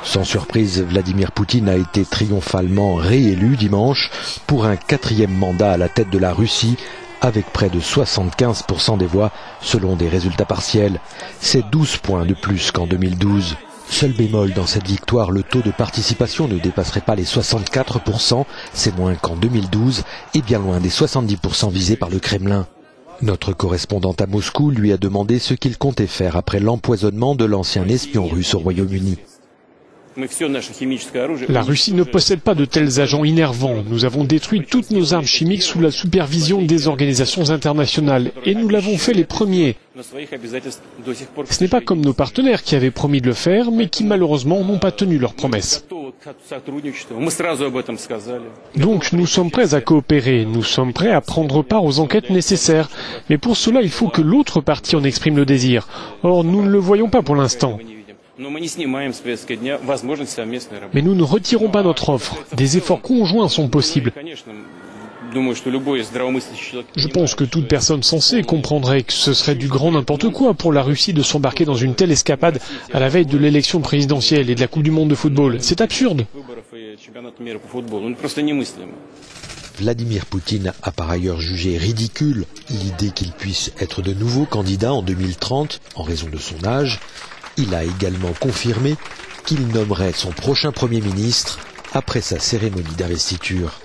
Sans surprise, Vladimir Poutine a été triomphalement réélu dimanche pour un 4e mandat à la tête de la Russie, avec près de 75% des voix selon des résultats partiels. C'est 12 points de plus qu'en 2012. Seul bémol dans cette victoire, le taux de participation ne dépasserait pas les 64%, c'est moins qu'en 2012 et bien loin des 70% visés par le Kremlin. Notre correspondante à Moscou lui a demandé ce qu'il comptait faire après l'empoisonnement de l'ancien espion russe au Royaume-Uni. La Russie ne possède pas de tels agents innervants. Nous avons détruit toutes nos armes chimiques sous la supervision des organisations internationales. Et nous l'avons fait les premiers. Ce n'est pas comme nos partenaires qui avaient promis de le faire, mais qui malheureusement n'ont pas tenu leurs promesses. Donc nous sommes prêts à coopérer, nous sommes prêts à prendre part aux enquêtes nécessaires. Mais pour cela, il faut que l'autre partie en exprime le désir. Or, nous ne le voyons pas pour l'instant. Mais nous ne retirons pas notre offre. Des efforts conjoints sont possibles. Je pense que toute personne sensée comprendrait que ce serait du grand n'importe quoi pour la Russie de s'embarquer dans une telle escapade à la veille de l'élection présidentielle et de la Coupe du Monde de football. C'est absurde. Vladimir Poutine a par ailleurs jugé ridicule l'idée qu'il puisse être de nouveau candidat en 2030 en raison de son âge. Il a également confirmé qu'il nommerait son prochain Premier ministre après sa cérémonie d'investiture.